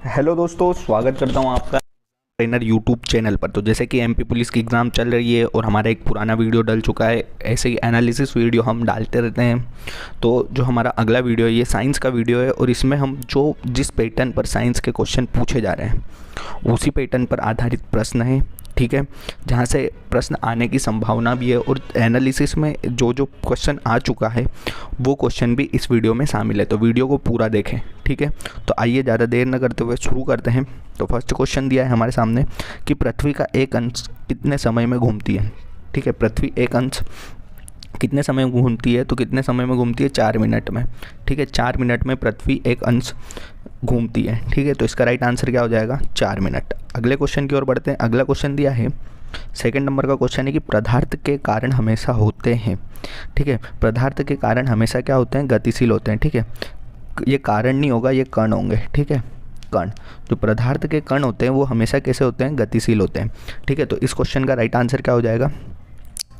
Hello दोस्तों, स्वागत करता हूं आपका ट्रेनर यूट्यूब चैनल पर। तो जैसे कि एमपी पुलिस की एग्ज़ाम चल रही है और हमारा एक पुराना वीडियो डल चुका है, ऐसे ही एनालिसिस वीडियो हम डालते रहते हैं। तो जो हमारा अगला वीडियो है ये साइंस का वीडियो है और इसमें हम जिस पैटर्न पर साइंस के क्वेश्चन पूछे जा रहे हैं उसी पैटर्न पर आधारित प्रश्न है, ठीक है, जहाँ से प्रश्न आने की संभावना भी है और एनालिसिस में जो क्वेश्चन आ चुका है वो क्वेश्चन भी इस वीडियो में शामिल है। तो वीडियो को पूरा देखें, ठीक है। तो आइए ज़्यादा देर न करते हुए शुरू करते हैं। तो फर्स्ट क्वेश्चन दिया है हमारे सामने कि पृथ्वी का एक अंश कितने समय में घूमती है, ठीक है। पृथ्वी एक अंश कितने समय में घूमती है, तो कितने समय में घूमती है, 4 मिनट में, ठीक है। 4 मिनट में पृथ्वी एक अंश घूमती है, ठीक है। तो इसका राइट आंसर क्या हो जाएगा, 4 मिनट। अगले क्वेश्चन की ओर बढ़ते हैं। अगला क्वेश्चन दिया है, सेकंड नंबर का क्वेश्चन है कि पदार्थ के कारण हमेशा होते हैं, ठीक है। पदार्थ के कारण हमेशा क्या होते हैं, गतिशील होते हैं, ठीक है। ये कारण नहीं होगा, ये कण होंगे, ठीक है। कण, जो पदार्थ के कण होते हैं वो हमेशा कैसे होते हैं, गतिशील होते हैं, ठीक है। तो इस क्वेश्चन का राइट आंसर क्या हो जाएगा,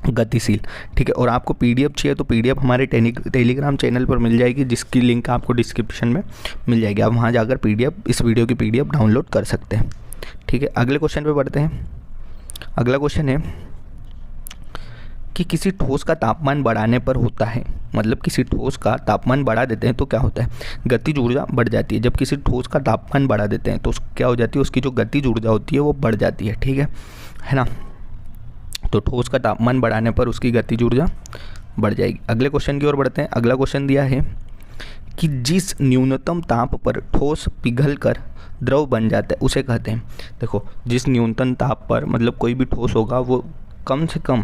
गतिशील, ठीक है। और आपको पीडीएफ चाहिए तो पीडीएफ हमारे टेलीग्राम चैनल पर मिल जाएगी, जिसकी लिंक आपको डिस्क्रिप्शन में मिल जाएगी। आप वहाँ जाकर पीडीएफ, इस वीडियो की पीडीएफ डाउनलोड कर सकते हैं, ठीक है। अगले क्वेश्चन पे बढ़ते हैं। अगला क्वेश्चन है कि किसी ठोस का तापमान बढ़ाने पर होता है, मतलब किसी ठोस का तापमान बढ़ा देते हैं तो क्या होता है, गतिज ऊर्जा बढ़ जाती है। जब किसी ठोस का तापमान बढ़ा देते हैं तो क्या हो जाती है, उसकी जो गतिज ऊर्जा होती है वो बढ़ जाती है, ठीक है ना। तो ठोस का तापमान बढ़ाने पर उसकी गतिज ऊर्जा बढ़ जाएगी। अगले क्वेश्चन की ओर बढ़ते हैं। अगला क्वेश्चन दिया है कि जिस न्यूनतम ताप पर ठोस पिघलकर द्रव बन जाता है उसे कहते हैं। देखो, जिस न्यूनतम ताप पर, मतलब कोई भी ठोस होगा वो कम से कम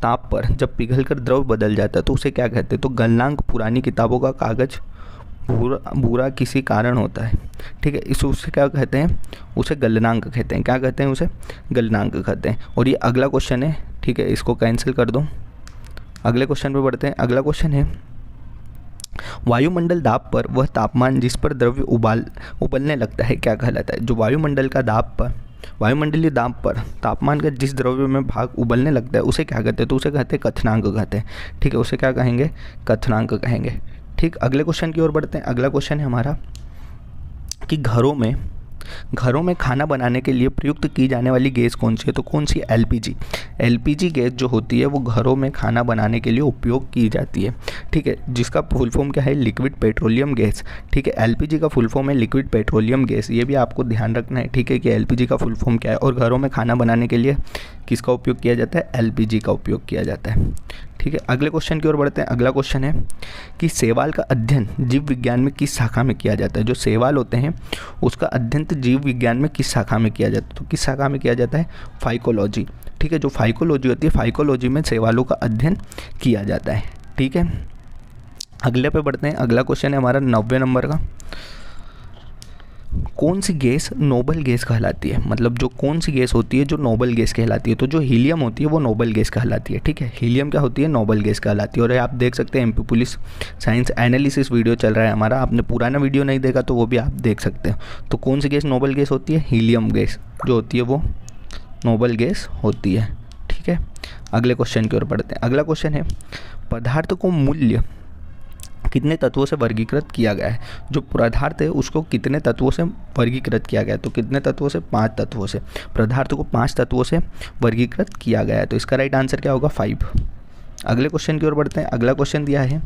ताप पर जब पिघलकर द्रव बदल जाता है तो उसे क्या कहते हैं, तो गलनांक पुरानी किताबों का कागज़ भूरा किसी कारण होता है, ठीक है। उसे क्या कहते हैं, उसे गलनांक कहते हैं। क्या कहते हैं, उसे गलनांक कहते हैं। और ये अगला क्वेश्चन है, ठीक है, इसको कैंसिल कर दो। अगले क्वेश्चन पे बढ़ते हैं। अगला क्वेश्चन है, वायुमंडल दाब पर वह तापमान जिस पर द्रव्य उबलने लगता है क्या कहलाता है। जो वायुमंडल का दाब पर, वायुमंडलीय दाब पर तापमान का जिस द्रव्य में भाग उबलने लगता है उसे क्या कहते हैं, तो उसे कहते हैं क्वथनांक कहते हैं, ठीक है। उसे क्या कहेंगे, क्वथनांक कहेंगे, ठीक। अगले क्वेश्चन की ओर बढ़ते हैं। अगला क्वेश्चन है हमारा कि घरों में खाना बनाने के लिए प्रयुक्त की जाने वाली गैस कौन सी है, तो कौन सी, एलपीजी। एलपीजी गैस जो होती है वो घरों में खाना बनाने के लिए उपयोग की जाती है, ठीक है। जिसका फुल फॉर्म क्या है, लिक्विड पेट्रोलियम गैस, ठीक है। एलपीजी का फुल फॉर्म है लिक्विड पेट्रोलियम गैस। ये भी आपको ध्यान रखना है, ठीक है, कि एलपीजी का फुल फॉर्म क्या है। और घरों में खाना बनाने के लिए किसका उपयोग किया जाता है, एलपीजी का उपयोग किया जाता है, ठीक है। अगले क्वेश्चन की ओर बढ़ते हैं। अगला क्वेश्चन है कि शैवाल का अध्ययन जीव विज्ञान में किस शाखा में किया जाता है। जो शैवाल होते हैं उसका अध्ययन जीव विज्ञान में किस शाखा में किया जाता है, तो किस शाखा में किया जाता है, फाइकोलॉजी, ठीक है। जो फाइकोलॉजी होती है, फाइकोलॉजी में शैवालों का अध्ययन किया जाता है, ठीक है। अगले पे बढ़ते हैं। अगला क्वेश्चन है हमारा 90 नंबर का, कौन सी गैस नोबल गैस कहलाती है। मतलब जो कौन सी गैस होती है जो नोबल गैस कहलाती है, तो जो हीलियम होती है वो नोबल गैस कहलाती है, ठीक है। हीलियम क्या होती है, नोबल गैस कहलाती है। और आप देख सकते हैं MP police science analysis video चल रहा है हमारा, आपने पुराना वीडियो नहीं देखा तो वो भी आप देख सकते हैं। तो कौन सी गैस नोबल गैस होती है, हीलियम गैस जो होती है वो नोबल गैस होती है, ठीक है। अगले क्वेश्चन की ओर बढ़ते हैं। अगला क्वेश्चन है, पदार्थ को मूल्य कितने तत्वों से वर्गीकृत किया गया है। जो पदार्थ है उसको कितने तत्वों से वर्गीकृत किया गया है, तो कितने तत्वों से, 5 तत्वों से। पदार्थ को 5 तत्वों से वर्गीकृत किया गया है। तो इसका राइट आंसर क्या होगा, 5। अगले क्वेश्चन की ओर बढ़ते हैं। अगला क्वेश्चन दिया है,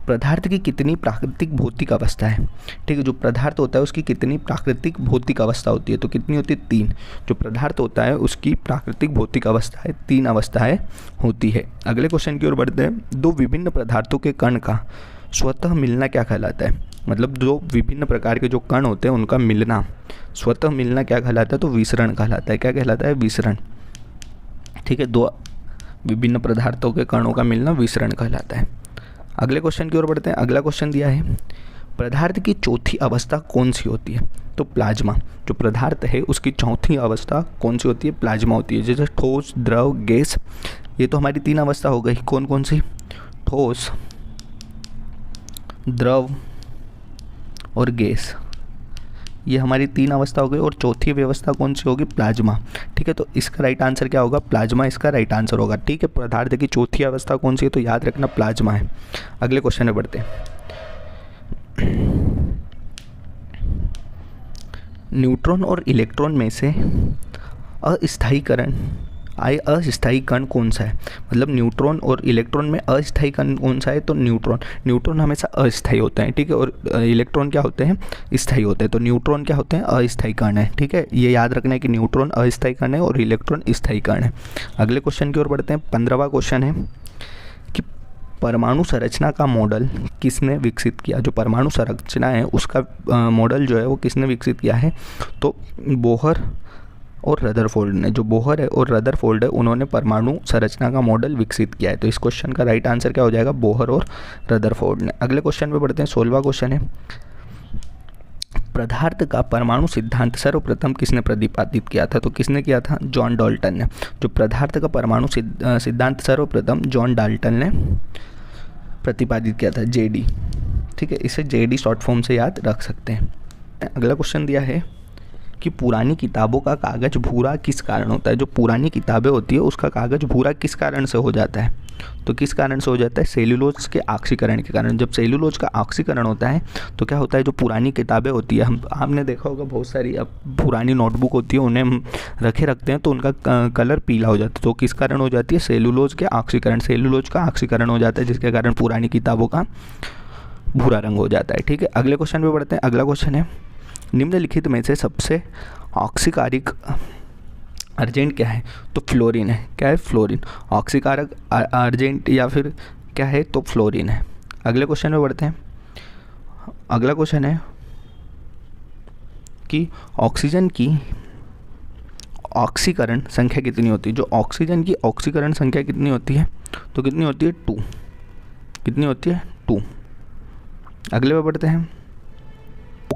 पदार्थ की कितनी प्राकृतिक भौतिक अवस्था है, ठीक है। जो पदार्थ होता है उसकी कितनी प्राकृतिक भौतिक अवस्था होती है, तो कितनी होती है, 3। जो पदार्थ होता है उसकी प्राकृतिक भौतिक अवस्था है 3 अवस्थाएं होती है। अगले क्वेश्चन की ओर बढ़ते हैं। 2 विभिन्न पदार्थों के कण का स्वतः मिलना क्या कहलाता है। मतलब 2 विभिन्न प्रकार के जो कण होते हैं उनका मिलना, स्वतः मिलना क्या कहलाता है, तो विसरण कहलाता है। क्या कहलाता है, विसरण, ठीक है। 2 विभिन्न पदार्थों के कणों का मिलना विसरण कहलाता है। अगले क्वेश्चन की ओर बढ़ते हैं। अगला क्वेश्चन दिया है, पदार्थ की चौथी अवस्था कौन सी होती है, तो प्लाज्मा। जो पदार्थ है उसकी चौथी अवस्था कौन सी होती है, प्लाज्मा होती है। जैसे ठोस, द्रव, गैस, ये तो हमारी 3 अवस्था हो गई। कौन कौन सी, ठोस, द्रव और गैस, ये हमारी 3 अवस्था हो गई। और चौथी व्यवस्था कौन सी होगी, प्लाज्मा, ठीक है। तो इसका राइट आंसर क्या होगा, प्लाज्मा इसका राइट आंसर होगा, ठीक है। पदार्थ की चौथी अवस्था कौन सी है, तो याद रखना प्लाज्मा है। अगले क्वेश्चन में बढ़ते हैं। न्यूट्रॉन और इलेक्ट्रॉन में से अस्थायी कण कौन सा है? मतलब न्यूट्रॉन और इलेक्ट्रॉन में अस्थायी कण कौन सा है? तो न्यूट्रॉन हमेशा अस्थायी होते हैं, ठीक है, और इलेक्ट्रॉन क्या होते हैं? स्थायी होते हैं। तो न्यूट्रॉन क्या होते हैं? अस्थायी कण है, ठीक है, ये याद रखना है कि न्यूट्रॉन अस्थायी कण है और इलेक्ट्रॉन स्थायी कण है। अगले क्वेश्चन की ओर बढ़ते हैं। 15वां क्वेश्चन है कि परमाणु संरचना का मॉडल किसने विकसित किया? जो परमाणु संरचना है उसका मॉडल जो है वो किसने विकसित किया है? तो बोहर और रदरफोर्ड ने। जो बोहर है और रदरफोर्ड है उन्होंने परमाणु संरचना का मॉडल विकसित किया है। तो इस क्वेश्चन का राइट आंसर क्या हो जाएगा? बोहर और रदरफोर्ड ने। अगले क्वेश्चन पे बढ़ते हैं। 16वां क्वेश्चन है, पदार्थ का परमाणु सिद्धांत सर्वप्रथम किसने प्रतिपादित किया था? तो किसने किया था? जॉन डाल्टन ने। जो पदार्थ का परमाणु सिद्धांत सर्वप्रथम जॉन डाल्टन ने प्रतिपादित किया था, जेडी, ठीक है, इसे जेडी शॉर्ट फॉर्म से याद रख सकते हैं। अगला क्वेश्चन दिया है कि पुरानी किताबों का कागज़ भूरा किस कारण होता है? जो पुरानी किताबें होती है उसका कागज़ भूरा किस कारण से हो जाता है? तो किस कारण से हो जाता है? सेल्यूलोज के ऑक्सीकरण के कारण। जब सेल्यूलोज का ऑक्सीकरण होता है तो क्या होता है? जो पुरानी किताबें होती है, आपने देखा होगा बहुत सारी अब पुरानी नोटबुक होती है, उन्हें हम रखते हैं तो उनका कलर पीला हो जाता है। तो किस कारण हो जाती है? सेल्यूलोज के ऑक्सीकरण। सेल्यूलोज का ऑक्सीकरण हो जाता है जिसके कारण पुरानी किताबों का भूरा रंग हो जाता है, ठीक है। अगले क्वेश्चन पे बढ़ते हैं। अगला क्वेश्चन है, निम्नलिखित में से सबसे ऑक्सीकारक अर्जेंट क्या है? तो फ्लोरीन है। क्या है? फ्लोरीन। ऑक्सीकारक अर्जेंट या फिर क्या है? तो फ्लोरीन है। अगले क्वेश्चन में बढ़ते हैं। अगला क्वेश्चन है कि ऑक्सीजन की ऑक्सीकरण संख्या कितनी होती है? जो ऑक्सीजन की ऑक्सीकरण संख्या कितनी होती है? तो कितनी होती है? 2। कितनी होती है? 2। अगले पे बढ़ते हैं।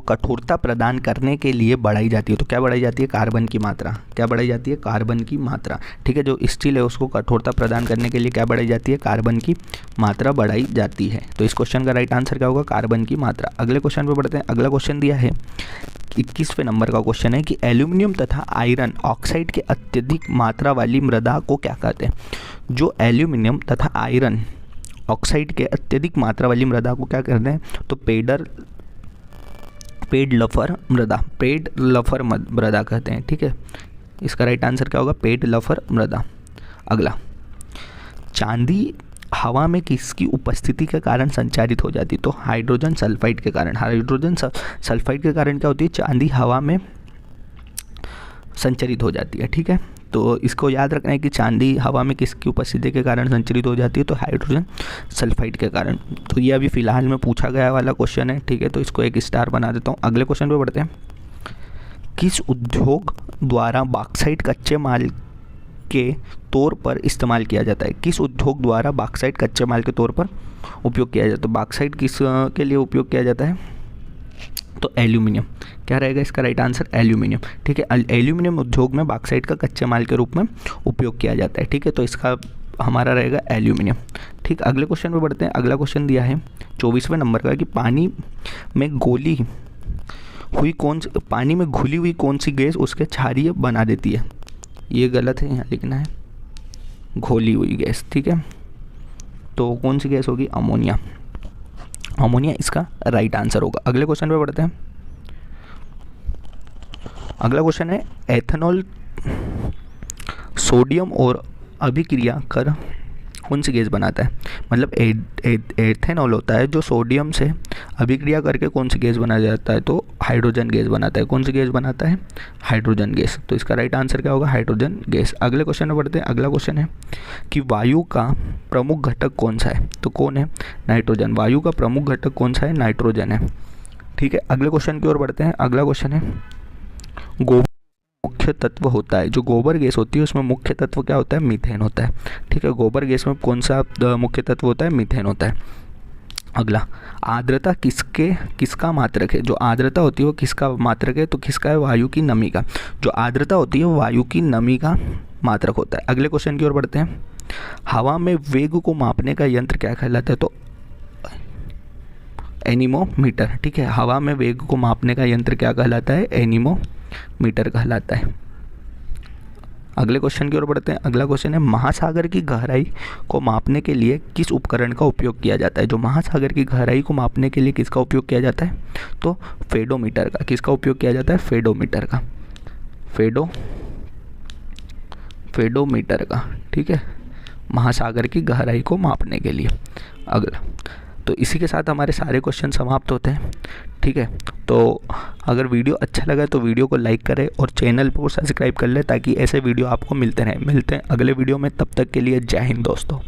कठोरता प्रदान करने के लिए बढ़ाई जाती है। तो क्या बढ़ाई जाती है? कार्बन की मात्रा। क्या बढ़ाई जाती है? कार्बन की मात्रा, ठीक है। जो स्टील है उसको कठोरता प्रदान करने के लिए क्या बढ़ाई जाती है? कार्बन की मात्रा बढ़ाई जाती है। तो इस क्वेश्चन का राइट आंसर क्या होगा? कार्बन की मात्रा। अगले क्वेश्चन पे बढ़ते हैं। अगला क्वेश्चन दिया है 21वें नंबर का क्वेश्चन है कि एल्यूमिनियम तथा आयरन ऑक्साइड के अत्यधिक मात्रा वाली मृदा को क्या कहते हैं? जो एल्यूमिनियम तथा आयरन ऑक्साइड के अत्यधिक मात्रा वाली मृदा को क्या कहते हैं? तो पेड लफर मृदा कहते हैं, ठीक है। इसका राइट आंसर क्या होगा? पेड लफर मृदा। अगला, चांदी हवा में किसकी उपस्थिति के कारण संचारित हो जाती है? तो हाइड्रोजन सल्फाइड के कारण। हाइड्रोजन सल्फाइड के कारण क्या होती है? चांदी हवा में संचरित हो जाती है, ठीक है। तो इसको याद रखना है कि चांदी हवा में किसकी उपस्थिति के कारण संचरित हो जाती है? तो हाइड्रोजन सल्फाइड के कारण। तो ये अभी फ़िलहाल में पूछा गया वाला क्वेश्चन है, ठीक है, तो इसको एक स्टार बना देता हूँ। अगले क्वेश्चन पे बढ़ते हैं। किस उद्योग द्वारा बॉक्साइट कच्चे माल के तौर पर इस्तेमाल किया जाता है? किस उद्योग द्वारा बॉक्साइट कच्चे माल के तौर पर उपयोग किया जाता है? बॉक्साइट किस के लिए उपयोग किया जाता है? तो एल्यूमिनियम। क्या रहेगा इसका राइट आंसर? एल्यूमिनियम, ठीक है। एल्यूमिनियम उद्योग में बॉक्साइट का कच्चे माल के रूप में उपयोग किया जाता है, ठीक है। तो इसका हमारा रहेगा एल्यूमिनियम, ठीक। अगले क्वेश्चन पे बढ़ते हैं। अगला क्वेश्चन दिया है 24वें नंबर का कि पानी में घुली हुई कौन सी गैस उसके क्षारीय बना देती है? ये गलत है, यहाँ लिखना है घोली हुई गैस, ठीक है। तो कौन सी गैस होगी? अमोनिया। अमोनिया इसका राइट आंसर होगा। अगले क्वेश्चन पे बढ़ते हैं। अगला क्वेश्चन है, एथेनॉल सोडियम और अभिक्रिया कर कौन सी गैस बनाता है? मतलब एथेनॉल होता है जो सोडियम से अभिक्रिया करके कौन सी गैस बनाया जाता है? तो हाइड्रोजन गैस बनाता है। कौन सी गैस बनाता है? Hydrogen gas. तो इसका राइट आंसर क्या होगा? Hydrogen gas. अगले क्वेश्चन में बढ़ते हैं। अगला क्वेश्चन है कि वायु का प्रमुख घटक कौन सा है? तो कौन है? नाइट्रोजन। वायु का प्रमुख घटक कौन सा है? नाइट्रोजन है, ठीक है। अगले क्वेश्चन की ओर बढ़ते हैं। अगला क्वेश्चन है, गोबर मुख्य तत्व होता है। जो गोबर गैस होती है उसमें मुख्य तत्व क्या होता है? मीथेन होता है, ठीक है। गोबर गैस में कौन सा मुख्य तत्व होता है? मीथेन होता है। अगला, आर्द्रता किसका मात्रक है? जो आर्द्रता होती है वो किसका मात्रक है? तो किसका है? वायु की नमी का। जो आर्द्रता होती है वो वायु की नमी का मात्रक होता है। अगले क्वेश्चन की ओर बढ़ते हैं। हवा में वेग को मापने का यंत्र क्या कहलाता है? तो एनीमोमीटर, ठीक है। हवा में वेग को मापने का यंत्र क्या कहलाता है? एनीमोमीटर कहलाता है। अगले क्वेश्चन की ओर बढ़ते हैं। अगला क्वेश्चन है, महासागर की गहराई को मापने के लिए किस उपकरण का उपयोग किया जाता है? जो महासागर की गहराई को मापने के लिए किसका उपयोग किया जाता है? तो फेडोमीटर का। किसका उपयोग किया जाता है? फेडोमीटर का। फेडोमीटर का, ठीक है, महासागर की गहराई को मापने के लिए। अगला, तो इसी के साथ हमारे सारे क्वेश्चन समाप्त होते हैं, ठीक है। तो अगर वीडियो अच्छा लगा तो वीडियो को लाइक करें और चैनल को सब्सक्राइब कर लें ताकि ऐसे वीडियो आपको मिलते रहें। मिलते हैं अगले वीडियो में, तब तक के लिए जय हिंद दोस्तों।